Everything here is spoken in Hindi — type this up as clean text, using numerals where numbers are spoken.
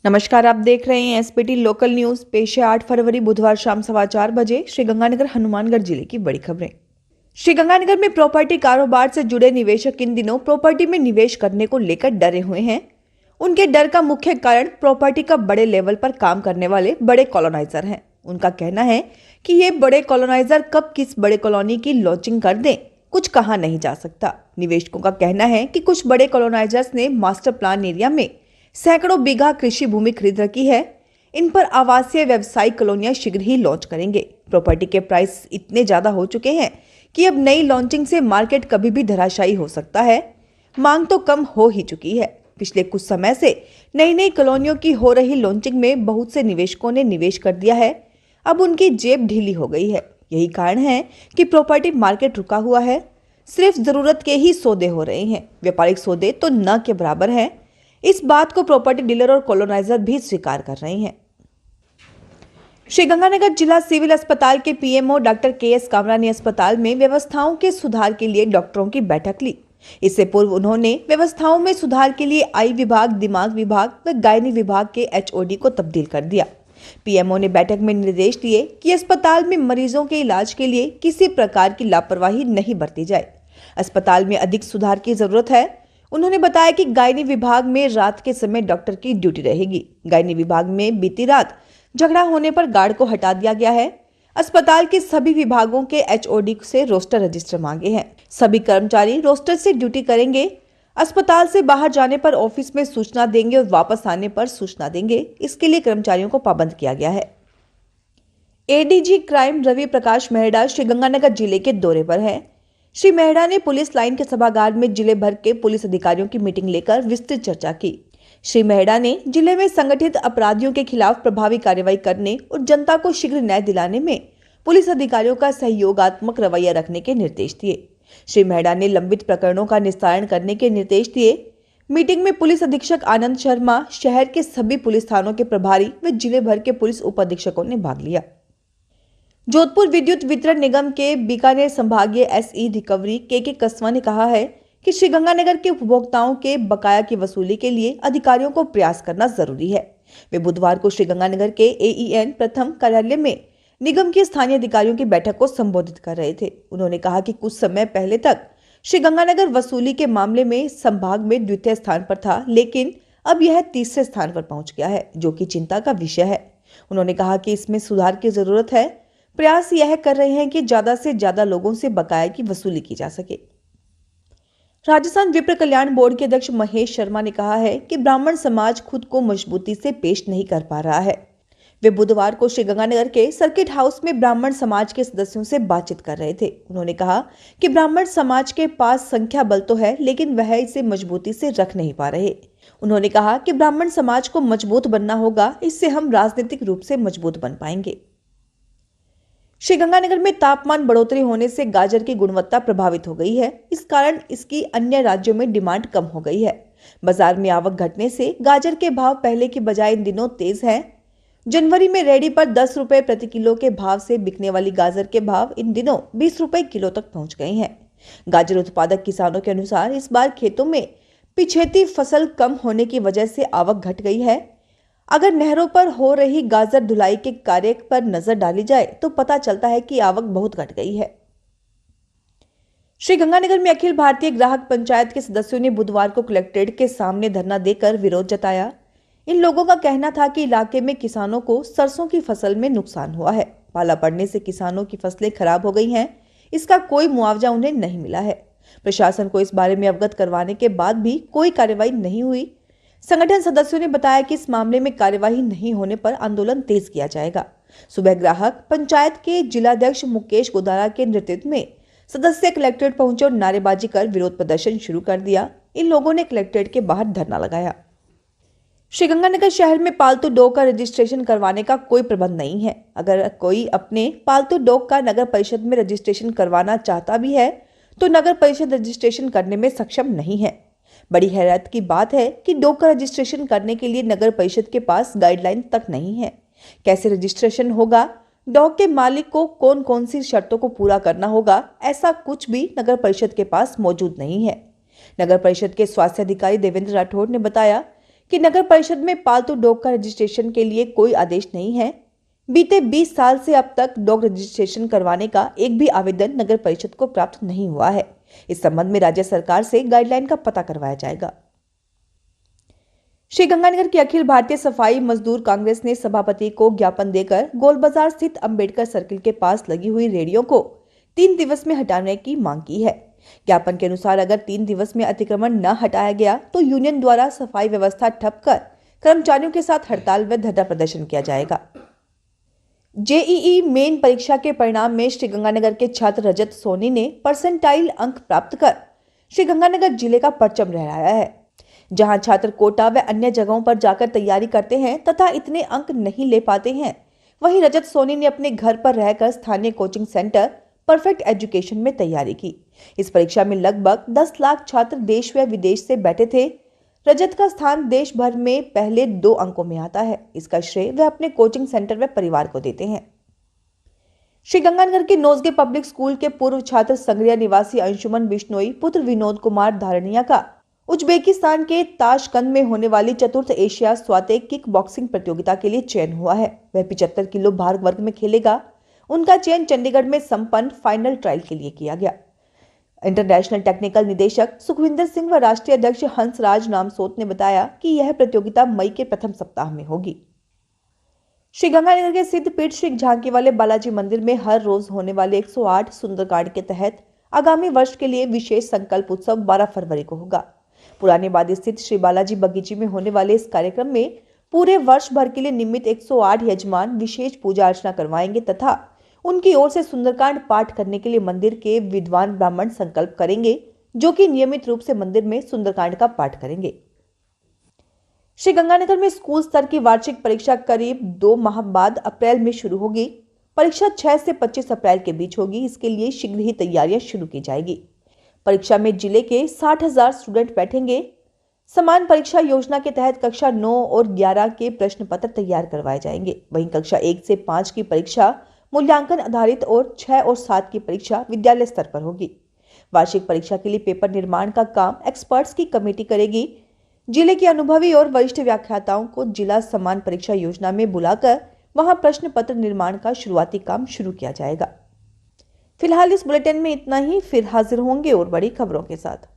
नमस्कार, आप देख रहे हैं एसपीटी लोकल न्यूज। पेश है 8 फरवरी बुधवार शाम 4:15 श्रीगंगानगर हनुमानगढ़ जिले की बड़ी खबरें। श्रीगंगानगर में प्रॉपर्टी कारोबार से जुड़े निवेशक इन दिनों प्रॉपर्टी में निवेश करने को लेकर डरे हुए हैं। उनके डर का मुख्य कारण प्रॉपर्टी का बड़े लेवल पर काम करने वाले बड़े कॉलोनाइजर हैं। उनका कहना है कि ये बड़े कॉलोनाइजर कब किस बड़े कॉलोनी की लॉन्चिंग कर दें, कुछ कहा नहीं जा सकता। निवेशकों का कहना है कि कुछ बड़े कॉलोनाइजर्स ने मास्टर प्लान एरिया में सैकड़ों बीघा कृषि भूमि खरीद रखी है। इन पर आवासीय व्यवसायिक कॉलोनियां शीघ्र ही लॉन्च करेंगे। प्रॉपर्टी के प्राइस इतने ज्यादा हो चुके हैं कि अब नई लॉन्चिंग से मार्केट कभी भी धराशायी हो सकता है। मांग तो कम हो ही चुकी है। पिछले कुछ समय से नई नई कॉलोनियों की हो रही लॉन्चिंग में बहुत से निवेशकों ने निवेश कर दिया है। अब उनकी जेब ढीली हो गई है। यही कारण है कि प्रॉपर्टी मार्केट रुका हुआ है। सिर्फ जरूरत के ही सौदे हो रहे हैं, व्यापारिक सौदे तो न के बराबर हैं। इस बात को प्रॉपर्टी डीलर और कॉलोनाइजर भी स्वीकार कर रहे हैं। श्रीगंगानगर जिला सिविल अस्पताल के पीएमओ डॉक्टर केएस कामरा ने अस्पताल में व्यवस्थाओं के सुधार के लिए डॉक्टरों की बैठक ली। इससे पूर्व उन्होंने व्यवस्थाओं में सुधार के लिए आई विभाग, दिमाग विभाग व गायनी विभाग के एचओडी को तब्दील कर दिया। पीएमओ ने बैठक में निर्देश दिए कि अस्पताल में मरीजों के इलाज के लिए किसी प्रकार की लापरवाही नहीं बरती जाए। अस्पताल में अधिक सुधार की जरूरत है। उन्होंने बताया कि गायनी विभाग में रात के समय डॉक्टर की ड्यूटी रहेगी। गायनी विभाग में बीती रात झगड़ा होने पर गार्ड को हटा दिया गया है। अस्पताल के सभी विभागों के एचओडी से रोस्टर रजिस्टर मांगे हैं। सभी कर्मचारी रोस्टर से ड्यूटी करेंगे। अस्पताल से बाहर जाने पर ऑफिस में सूचना देंगे और वापस आने पर सूचना देंगे। इसके लिए कर्मचारियों को पाबंद किया गया है। एडीजी क्राइम रवि प्रकाश मेहड़ा श्रीगंगानगर जिले के दौरे पर है। श्री मेहड़ा ने पुलिस लाइन के सभागार में जिले भर के पुलिस अधिकारियों की मीटिंग लेकर विस्तृत चर्चा की। श्री मेहड़ा ने जिले में संगठित अपराधियों के खिलाफ प्रभावी कार्रवाई करने और जनता को शीघ्र न्याय दिलाने में पुलिस अधिकारियों का सहयोगात्मक रवैया रखने के निर्देश दिए। श्री मेहड़ा ने लंबित प्रकरणों का निस्तारण करने के निर्देश दिए। मीटिंग में पुलिस अधीक्षक आनंद शर्मा, शहर के सभी पुलिस थानों के प्रभारी व जिले भर के पुलिस उप अधीक्षकों ने भाग लिया। जोधपुर विद्युत वितरण निगम के बीकानेर संभागीय एसई रिकवरी के कस्वा ने कहा है कि श्रीगंगानगर के उपभोक्ताओं के बकाया की वसूली के लिए अधिकारियों को प्रयास करना जरूरी है। वे बुधवार को श्रीगंगानगर के एईएन प्रथम कार्यालय में निगम के स्थानीय अधिकारियों की बैठक को संबोधित कर रहे थे। उन्होंने कहा कि कुछ समय पहले तक श्रीगंगानगर वसूली के मामले में संभाग में द्वितीय स्थान पर था, लेकिन अब यह तीसरे स्थान पर पहुंच गया है, जो कि चिंता का विषय है। उन्होंने कहा कि इसमें सुधार की जरूरत है। प्रयास यह कर रहे हैं कि ज्यादा से ज्यादा लोगों से बकाया की वसूली की जा सके। राजस्थान विप्र कल्याण बोर्ड के अध्यक्ष महेश शर्मा ने कहा है कि ब्राह्मण समाज खुद को मजबूती से पेश नहीं कर पा रहा है। वे बुधवार को श्रीगंगानगर के सर्किट हाउस में ब्राह्मण समाज के सदस्यों से बातचीत कर रहे थे। उन्होंने कहा कि ब्राह्मण समाज के पास संख्या बल तो है, लेकिन वह इसे मजबूती से रख नहीं पा रहे। उन्होंने कहा कि ब्राह्मण समाज को मजबूत बनना होगा, इससे हम राजनीतिक रूप से मजबूत बन पाएंगे। श्रीगंगानगर में तापमान बढ़ोतरी होने से गाजर की गुणवत्ता प्रभावित हो गई है। इस कारण इसकी अन्य राज्यों में डिमांड कम हो गई है। बाजार में आवक घटने से गाजर के भाव पहले की बजाय इन दिनों तेज हैं। जनवरी में रेडी पर 10 रुपए प्रति किलो के भाव से बिकने वाली गाजर के भाव इन दिनों 20 रुपए किलो तक पहुंच गए हैं। गाजर उत्पादक किसानों के अनुसार इस बार खेतों में पिछेती फसल कम होने की वजह से आवक घट गई है। अगर नहरों पर हो रही गाजर धुलाई के कार्य पर नजर डाली जाए तो पता चलता है कि आवक बहुत घट गई है। श्रीगंगानगर में अखिल भारतीय ग्राहक पंचायत के सदस्यों ने बुधवार को कलेक्ट्रेट के सामने धरना देकर विरोध जताया। इन लोगों का कहना था कि इलाके में किसानों को सरसों की फसल में नुकसान हुआ है। पाला पड़ने से किसानों की फसलें खराब हो गई हैं। इसका कोई मुआवजा उन्हें नहीं मिला है। प्रशासन को इस बारे में अवगत करवाने के बाद भी कोई कार्रवाई नहीं हुई। संगठन सदस्यों ने बताया कि इस मामले में कार्यवाही नहीं होने पर आंदोलन तेज किया जाएगा। सुबह ग्राहक पंचायत के जिलाध्यक्ष मुकेश गोदारा के नेतृत्व में सदस्य कलेक्ट्रेट पहुंचे और नारेबाजी कर विरोध प्रदर्शन शुरू कर दिया। इन लोगों ने कलेक्ट्रेट के बाहर धरना लगाया। श्रीगंगानगर शहर में पालतू डॉग का रजिस्ट्रेशन करवाने का कोई प्रबंध नहीं है। अगर कोई अपने पालतू डॉग का नगर परिषद में रजिस्ट्रेशन करवाना चाहता भी है तो नगर परिषद रजिस्ट्रेशन करने में सक्षम नहीं है। बड़ी हैरत की बात है कि डॉग का रजिस्ट्रेशन करने के लिए नगर परिषद के पास गाइडलाइन तक नहीं है। कैसे रजिस्ट्रेशन होगा, डॉग के मालिक को कौन कौन सी शर्तों को पूरा करना होगा, ऐसा कुछ भी नगर परिषद के पास मौजूद नहीं है। नगर परिषद के स्वास्थ्य अधिकारी देवेंद्र राठौड़ ने बताया कि नगर परिषद में पालतू डॉग का रजिस्ट्रेशन के लिए कोई आदेश नहीं है। बीते 20 साल से अब तक डॉग रजिस्ट्रेशन करवाने का एक भी आवेदन नगर परिषद को प्राप्त नहीं हुआ है। इस संबंध में राज्य सरकार से गाइडलाइन का पता करवाया जाएगा। श्रीगंगानगर की अखिल भारतीय सफाई मजदूर कांग्रेस ने सभापति को ज्ञापन देकर गोल बाजार स्थित अंबेडकर सर्किल के पास लगी हुई रेहड़ियों को 3 दिवस में हटाने की मांग की है। ज्ञापन के अनुसार अगर 3 दिवस में अतिक्रमण न हटाया गया तो यूनियन द्वारा सफाई व्यवस्था ठप कर कर्मचारियों के साथ हड़ताल व धरना प्रदर्शन किया जाएगा। जेईई मेन परीक्षा के परिणाम में श्रीगंगानगर के छात्र रजत सोनी ने परसेंटाइल अंक प्राप्त कर श्रीगंगानगर जिले का परचम लहराया है। जहां छात्र कोटा व अन्य जगहों पर जाकर तैयारी करते हैं तथा इतने अंक नहीं ले पाते हैं, वहीं रजत सोनी ने अपने घर पर रहकर स्थानीय कोचिंग सेंटर परफेक्ट एजुकेशन में तैयारी की। इस परीक्षा में लगभग 10 लाख छात्र देश व विदेश से बैठे थे। रजत का स्थान देश भर में पहले 2 अंकों में आता है। इसका श्रेय वह अपने कोचिंग सेंटर व परिवार को देते हैं। श्रीगंगानगर के नोजगे पब्लिक स्कूल के पूर्व छात्र संग्रिया निवासी अंशुमन बिश्नोई पुत्र विनोद कुमार धारणिया का उज्बेकिस्तान के ताशकंद में होने वाली चतुर्थ एशिया स्वाते किक बॉक्सिंग प्रतियोगिता के लिए चयन हुआ है। वह 75 किलो भार वर्ग में खेलेगा। उनका चयन चंडीगढ़ में संपन्न फाइनल ट्रायल के लिए किया गया। इंटरनेशनल टेक्निकल निदेशक सुखविंदर सिंह व राष्ट्रीय अध्यक्ष हंसराज नामसोत ने बताया कि यह प्रतियोगिता मई के प्रथम सप्ताह में होगी। श्रीगंगानगर के सिद्ध पीठ श्री झांकी वाले बालाजी मंदिर में हर रोज होने वाले 108 सुंदरकांड के तहत आगामी वर्ष के लिए विशेष संकल्प उत्सव 12 फरवरी को होगा। पुराने बादी स्थित श्री बालाजी बगीचे में होने वाले इस कार्यक्रम में पूरे वर्ष भर के लिए निमित्त 108 यजमान विशेष पूजा अर्चना करवाएंगे तथा उनकी ओर से सुंदरकांड पाठ करने के लिए मंदिर के विद्वान ब्राह्मण संकल्प करेंगे, जो कि नियमित रूप से मंदिर में सुंदरकांड का पाठ करेंगे। श्रीगंगानगर में स्कूल स्तर की वार्षिक परीक्षा करीब 2 माह बाद अप्रैल में शुरू होगी। परीक्षा 6 से 25 अप्रैल के बीच होगी। इसके लिए शीघ्र ही तैयारियां शुरू की जाएगी। परीक्षा में जिले के 60,000 स्टूडेंट बैठेंगे। समान परीक्षा योजना के तहत कक्षा 9 और 11 के प्रश्न पत्र तैयार करवाए जाएंगे। वहीं कक्षा 1 से 5 की परीक्षा मूल्यांकन आधारित और 6 और 7 की परीक्षा विद्यालय स्तर पर होगी। वार्षिक परीक्षा के लिए पेपर निर्माण का काम एक्सपर्ट्स की कमेटी करेगी। जिले के अनुभवी और वरिष्ठ व्याख्याताओं को जिला समान परीक्षा योजना में बुलाकर वहां प्रश्न पत्र निर्माण का शुरुआती काम शुरू किया जाएगा। फिलहाल इस बुलेटिन में इतना ही। फिर हाजिर होंगे और बड़ी खबरों के साथ।